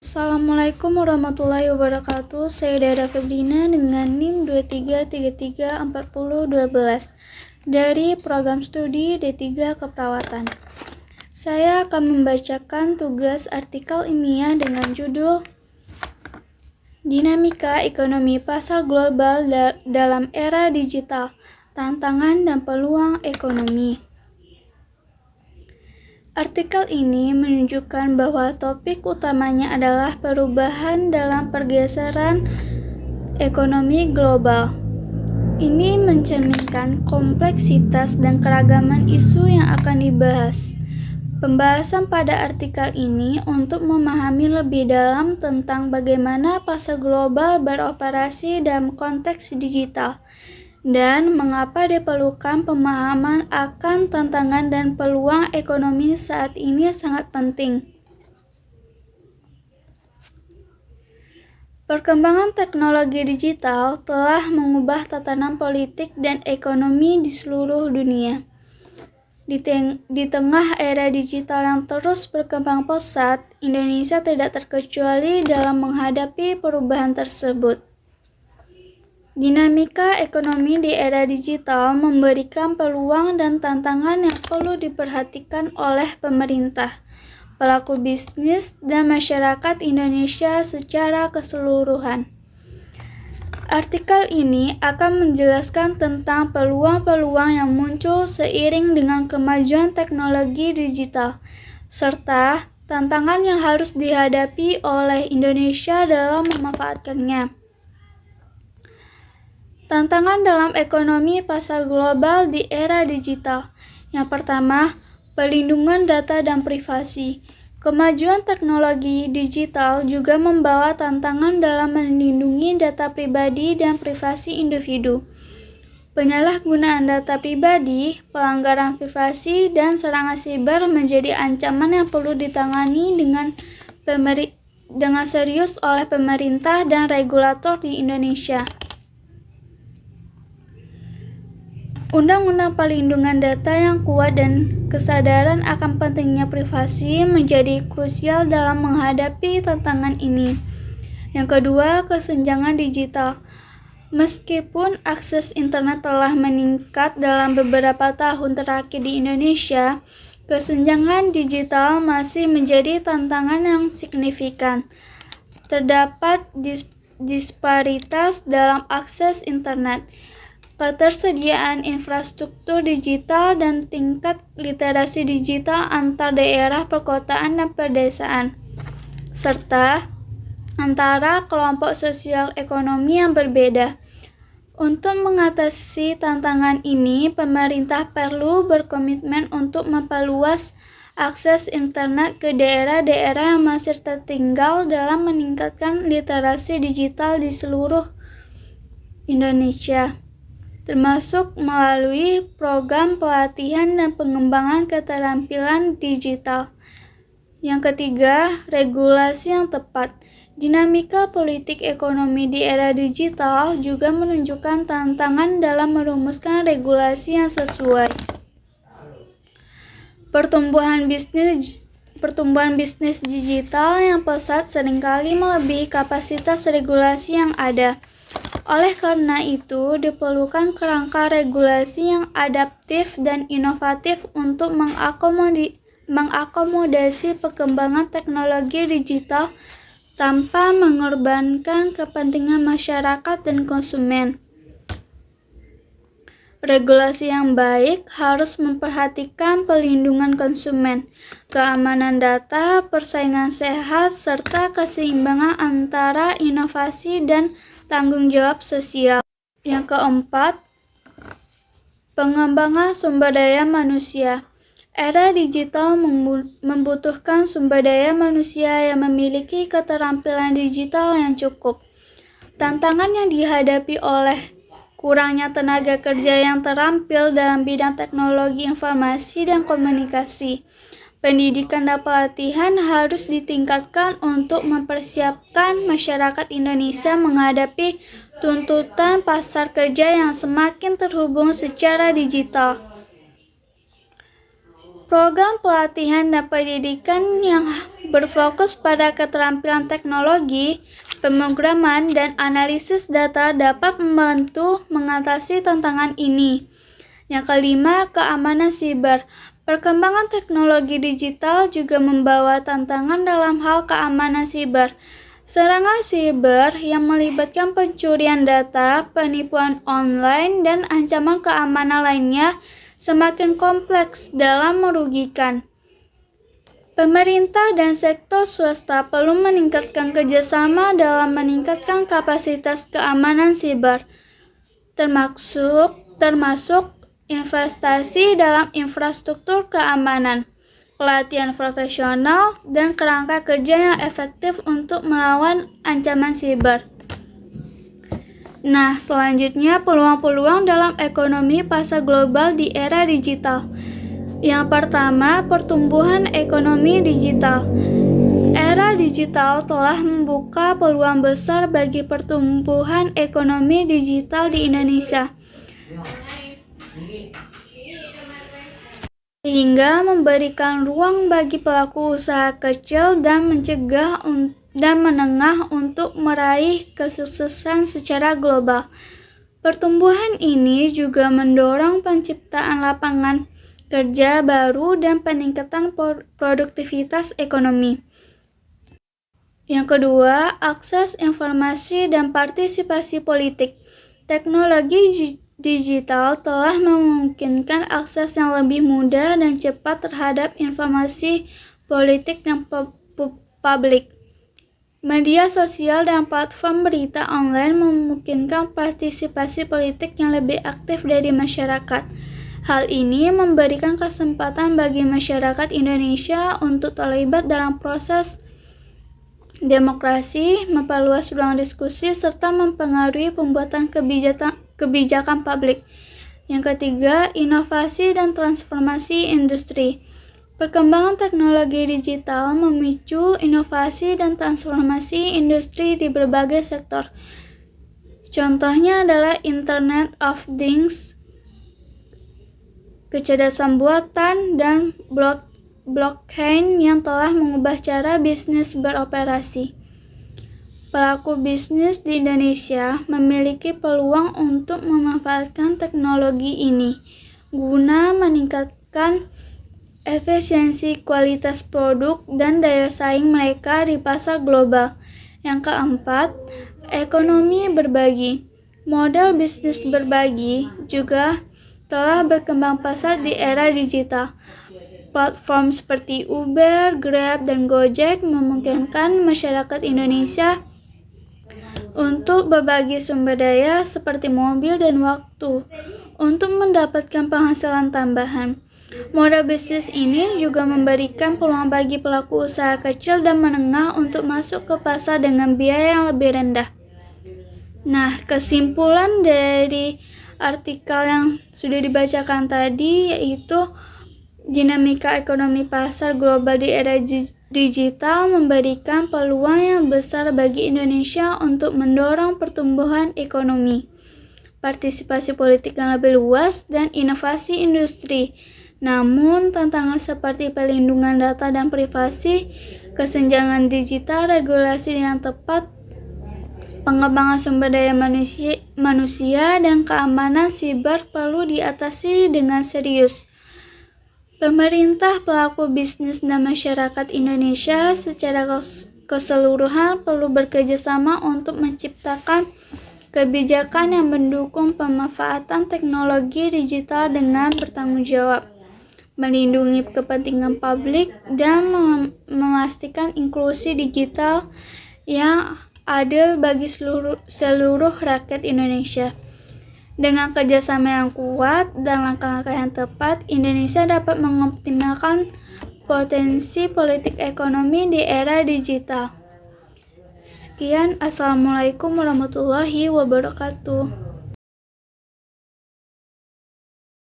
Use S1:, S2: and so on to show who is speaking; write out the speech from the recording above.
S1: Assalamualaikum warahmatullahi wabarakatuh. Saya Dara Febrina dengan NIM 23334012 dari program studi D3 Keperawatan. Saya akan membacakan tugas artikel ilmiah dengan judul Dinamika Ekonomi Pasar Global dalam Era Digital, Tantangan dan Peluang Ekonomi. Artikel ini menunjukkan bahwa topik utamanya adalah perubahan dalam pergeseran ekonomi global. Ini mencerminkan kompleksitas dan keragaman isu yang akan dibahas. Pembahasan pada artikel ini untuk memahami lebih dalam tentang bagaimana pasar global beroperasi dalam konteks digital dan mengapa diperlukan pemahaman akan tantangan dan peluang ekonomi saat ini sangat penting. Perkembangan teknologi digital telah mengubah tatanan politik dan ekonomi di seluruh dunia. Di tengah era digital yang terus berkembang pesat, Indonesia tidak terkecuali dalam menghadapi perubahan tersebut. Dinamika ekonomi di era digital memberikan peluang dan tantangan yang perlu diperhatikan oleh pemerintah, pelaku bisnis, dan masyarakat Indonesia secara keseluruhan. Artikel ini akan menjelaskan tentang peluang-peluang yang muncul seiring dengan kemajuan teknologi digital, serta tantangan yang harus dihadapi oleh Indonesia dalam memanfaatkannya. Tantangan dalam ekonomi pasar global di era digital. Yang pertama, pelindungan data dan privasi. Kemajuan teknologi digital juga membawa tantangan dalam melindungi data pribadi dan privasi individu. Penyalahgunaan data pribadi, pelanggaran privasi, dan serangan siber menjadi ancaman yang perlu ditangani dengan serius oleh pemerintah dan regulator di Indonesia. Undang-undang perlindungan data yang kuat dan kesadaran akan pentingnya privasi menjadi krusial dalam menghadapi tantangan ini. Yang kedua, kesenjangan digital. Meskipun akses internet telah meningkat dalam beberapa tahun terakhir di Indonesia, kesenjangan digital masih menjadi tantangan yang signifikan. Terdapat disparitas dalam akses internet, ketersediaan infrastruktur digital, dan tingkat literasi digital antar daerah perkotaan dan pedesaan, serta antara kelompok sosial ekonomi yang berbeda. Untuk mengatasi tantangan ini, pemerintah perlu berkomitmen untuk memperluas akses internet ke daerah-daerah yang masih tertinggal dalam meningkatkan literasi digital di seluruh Indonesia, termasuk melalui program pelatihan dan pengembangan keterampilan digital. Yang ketiga, regulasi yang tepat. Dinamika politik ekonomi di era digital juga menunjukkan tantangan dalam merumuskan regulasi yang sesuai. Pertumbuhan bisnis digital yang pesat seringkali melebihi kapasitas regulasi yang ada. Oleh karena itu, diperlukan kerangka regulasi yang adaptif dan inovatif untuk mengakomodasi perkembangan teknologi digital tanpa mengorbankan kepentingan masyarakat dan konsumen. Regulasi yang baik harus memperhatikan perlindungan konsumen, keamanan data, persaingan sehat, serta keseimbangan antara inovasi dan tanggung jawab sosial. Yang keempat, pengembangan sumber daya manusia. Era digital membutuhkan sumber daya manusia yang memiliki keterampilan digital yang cukup. Tantangan yang dihadapi oleh kurangnya tenaga kerja yang terampil dalam bidang teknologi informasi dan komunikasi. Pendidikan dan pelatihan harus ditingkatkan untuk mempersiapkan masyarakat Indonesia menghadapi tuntutan pasar kerja yang semakin terhubung secara digital. Program pelatihan dan pendidikan yang berfokus pada keterampilan teknologi, pemrograman, dan analisis data dapat membantu mengatasi tantangan ini. Yang kelima, keamanan siber. Perkembangan teknologi digital juga membawa tantangan dalam hal keamanan siber. Serangan siber yang melibatkan pencurian data, penipuan online, dan ancaman keamanan lainnya semakin kompleks dalam merugikan. Pemerintah dan sektor swasta perlu meningkatkan kerjasama dalam meningkatkan kapasitas keamanan siber, termasuk investasi dalam infrastruktur keamanan, pelatihan profesional, dan kerangka kerja yang efektif untuk melawan ancaman siber. Nah, selanjutnya peluang-peluang dalam ekonomi pasar global di era digital. Yang pertama, pertumbuhan ekonomi digital. Era digital telah membuka peluang besar bagi pertumbuhan ekonomi digital di Indonesia, sehingga memberikan ruang bagi pelaku usaha kecil dan menengah untuk meraih kesuksesan secara global. Pertumbuhan ini juga mendorong penciptaan lapangan kerja baru dan peningkatan produktivitas ekonomi. Yang kedua, akses informasi dan partisipasi politik. Teknologi digital telah memungkinkan akses yang lebih mudah dan cepat terhadap informasi politik dan publik. Media sosial dan platform berita online memungkinkan partisipasi politik yang lebih aktif dari masyarakat. Hal ini memberikan kesempatan bagi masyarakat Indonesia untuk terlibat dalam proses demokrasi, memperluas ruang diskusi, serta mempengaruhi pembuatan kebijakan publik. Yang ketiga, inovasi dan transformasi industri. Perkembangan teknologi digital memicu inovasi dan transformasi industri di berbagai sektor. Contohnya adalah Internet of Things, kecerdasan buatan, dan blockchain yang telah mengubah cara bisnis beroperasi. Pelaku bisnis di Indonesia memiliki peluang untuk memanfaatkan teknologi ini guna meningkatkan efisiensi, kualitas produk, dan daya saing mereka di pasar global. Yang keempat, ekonomi berbagi. Model bisnis berbagi juga telah berkembang pesat di era digital. Platform seperti Uber, Grab, dan Gojek memungkinkan masyarakat Indonesia untuk berbagi sumber daya seperti mobil dan waktu untuk mendapatkan penghasilan tambahan. Model bisnis ini juga memberikan peluang bagi pelaku usaha kecil dan menengah untuk masuk ke pasar dengan biaya yang lebih rendah. Nah, kesimpulan dari artikel yang sudah dibacakan tadi yaitu dinamika ekonomi pasar global di era digital memberikan peluang yang besar bagi Indonesia untuk mendorong pertumbuhan ekonomi, partisipasi politik yang lebih luas, dan inovasi industri. Namun, tantangan seperti perlindungan data dan privasi, kesenjangan digital, regulasi yang tepat, pengembangan sumber daya manusia, dan keamanan siber perlu diatasi dengan serius. Pemerintah, pelaku bisnis, dan masyarakat Indonesia secara keseluruhan perlu bekerjasama untuk menciptakan kebijakan yang mendukung pemanfaatan teknologi digital dengan bertanggung jawab, melindungi kepentingan publik, dan memastikan inklusi digital yang adil bagi seluruh rakyat Indonesia. Dengan kerjasama yang kuat dan langkah-langkah yang tepat, Indonesia dapat mengoptimalkan potensi politik ekonomi di era digital. Sekian, Assalamualaikum warahmatullahi wabarakatuh.